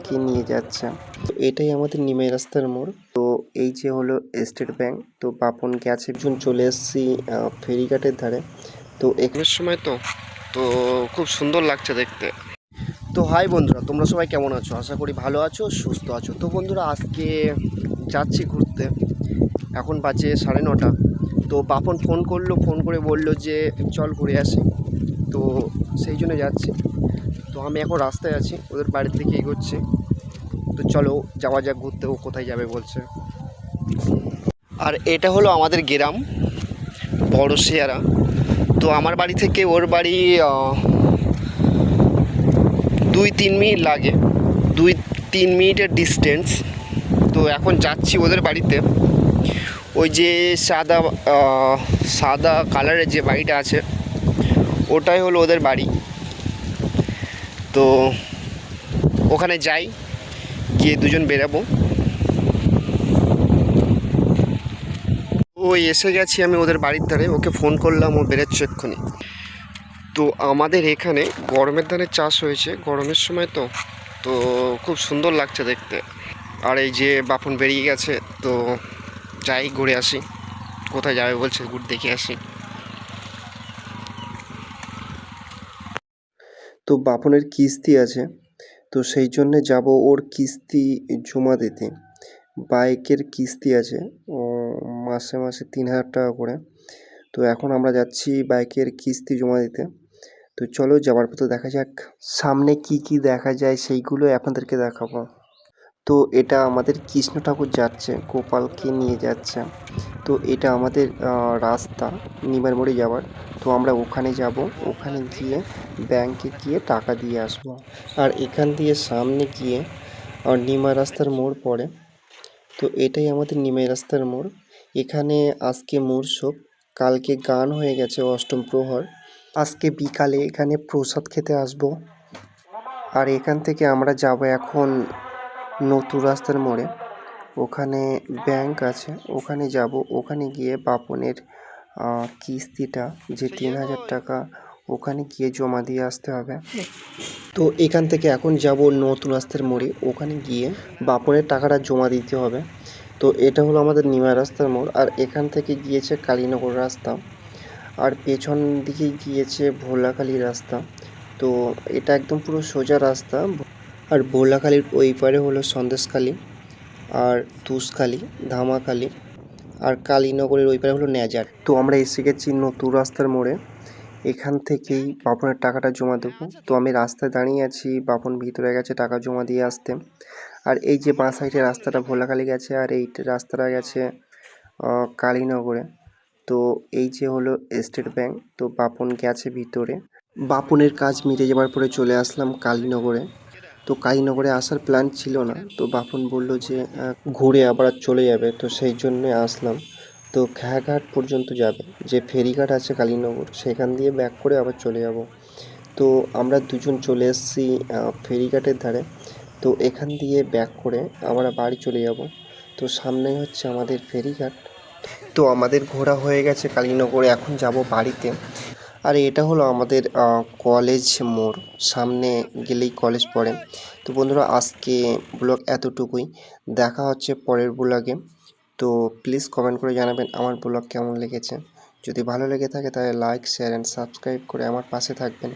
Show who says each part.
Speaker 1: গোপালকে নিয়ে যাচ্ছে। তো এটাই আমাদের নিমাই রাস্তার মোড়। তো এই যে হলো স্টেট ব্যাংক। তো বাপন গেছে, একজন চলে এসেছি ফেরিঘাটের ধারে। তো এখানের সময় তো তো খুব সুন্দর লাগছে দেখতে। তো হাই বন্ধুরা, তোমরা সবাই কেমন আছো? আশা করি ভালো আছো, সুস্থ আছো। তো বন্ধুরা, আজকে যাচ্ছি ঘুরতে। এখন বাজে 9:30। তো বাপন ফোন করে বললো যে চল ঘুরে আসি। তো সেই জন্য যাচ্ছি। তো আমি এখন রাস্তায় আছি, ওদের বাড়ির দিকে এগোচ্ছি। তো চলো যাওয়া যাক ঘুরতে। ও কোথায় যাবে বলছে। আর এটা হলো আমাদের গ্রাম বড় শেয়ারা। তো আমার বাড়ি থেকে ওর বাড়ি 2-3 মিনিট লাগে, 2-3 মিনিটের ডিস্টেন্স। তো এখন যাচ্ছি ওদের বাড়িতে। ওই যে সাদা সাদা কালারের যে বাড়িটা আছে, ওটাই হলো ওদের বাড়ি। তো ওখানে যাই, গিয়ে দুজন বেরাবো। ওই এসে গেছি আমি ওদের বাড়ির ধারে। ওকে ফোন করলাম, ও বেরোচ্ছে এক্ষুনি। তো আমাদের এখানে গরমের ধানের চাষ হয়েছে গরমের সময়। তো তো খুব সুন্দর লাগছে দেখতে। আর এই যে বাপন বেরিয়ে গেছে। তো যাই ঘুরে আসি। কোথায় যাবে বলছে, ঘুরে দেখে আসি। তো বাপনের কিস্তি আছে, তো সেই জন্যে যাব ওর কিস্তি জমা দিতে। বাইকের কিস্তি আছে ও মাসে মাসে 3,000 টাকা করে। তো এখন আমরা যাচ্ছি বাইকের কিস্তি জমা দিতে। তো চলো যাওয়ার পথে দেখা যাক সামনে কি কি দেখা যায়, সেইগুলো আপনাদেরকে দেখাবো। তো এটা আমাদের কৃষ্ণ ঠাকুর যাচ্ছে, গোপালকে নিয়ে যাচ্ছে। তো এটা আমাদের রাস্তা নিমার মোড়ে যাওয়ার। তো আমরা ওখানে যাব, ওখানে গিয়ে ব্যাংকে গিয়ে টাকা দিয়ে আসবো। আর এখান দিয়ে সামনে গিয়ে নিমাই রাস্তার মোড় পড়ে। তো এটাই আমাদের নিমাই রাস্তার মোড়। এখানে আজকে মূর্ছব, কালকে গান হয়ে গেছে অষ্টম প্রহর। আজকে বিকালে এখানে প্রসাদ খেতে আসবো। আর এখান থেকে আমরা যাব এখন নতুন রাস্তার মোড়ে। ওখানে ব্যাংক আছে, ওখানে যাব। ওখানে গিয়ে বাপনের কিস্তিটা যে 3,000 টাকা, ওখানে গিয়ে জমা দিয়ে আসতে হবে। তো এখান থেকে এখন যাব নতুন রাস্তার মোড়ে। ওখানে গিয়ে বাপনের টাকাটা জমা দিতে হবে। তো এটা হলো আমাদের নিমাই রাস্তার মোড়। আর এখান থেকে গিয়েছে কালীনগর রাস্তা, আর পেছন দিকে গিয়েছে ভোলাখালী রাস্তা। তো এটা একদম পুরো সোজা রাস্তা। আর ভোলাখালীর ওই পারে হলো সন্দেশখালী, আর তুষখালী, ধামাখালী, আর কালীনগরের ওই পারে হলো নেজার। তো আমরা এসে গেছি নতুন রাস্তার মোড়ে। এখান থেকেই বাপনের টাকাটা জমা দেবো। তো আমি রাস্তায় দাঁড়িয়ে আছি, বাপন ভিতরে গেছে টাকা জমা দিয়ে আসতে। আর এই যে বাঁ সাইডে রাস্তাটা ভোলাখালী গেছে, আর এই রাস্তাটা গেছে কালীনগরে। তো এই যে হলো স্টেট ব্যাংক। তো বাপন গেছে ভিতরে। বাপনের কাজ মিটে যাওয়ার পরে চলে আসলাম কালীনগরে। তো কালীনগরে আসার প্ল্যান ছিল না, তো বাপন বলল যে ঘুরে আবার চলে যাবে, তো সেই জন্যে আসলাম। তো খেয়াঘাট পর্যন্ত যাবে, যে ফেরিঘাট আছে কালীনগর, সেখান দিয়ে ব্যাক করে আবার চলে যাব। তো আমরা দুজন চলে এসেছি ফেরিঘাটের ধারে। তো এখান দিয়ে ব্যাক করে আমরা বাড়ি চলে যাব। তো সামনেই হচ্ছে আমাদের ফেরিঘাট। তো আমাদের ঘোরা হয়ে গেছে কালীনগরে, এখন যাব বাড়িতে। আর এটা হলো আমাদের কলেজ মোড়, সামনে গেলেই কলেজ পড়ে। তো বন্ধুরা, আজকে ব্লগ এতটুকুই। দেখা হচ্ছে পরের ব্লগে। তো প্লিজ কমেন্ট করে জানাবেন আমার ব্লগ কেমন লেগেছে। যদি ভালো লেগে থাকে তাহলে লাইক, শেয়ার অ্যান্ড সাবস্ক্রাইব করে আমার পাশে থাকবেন।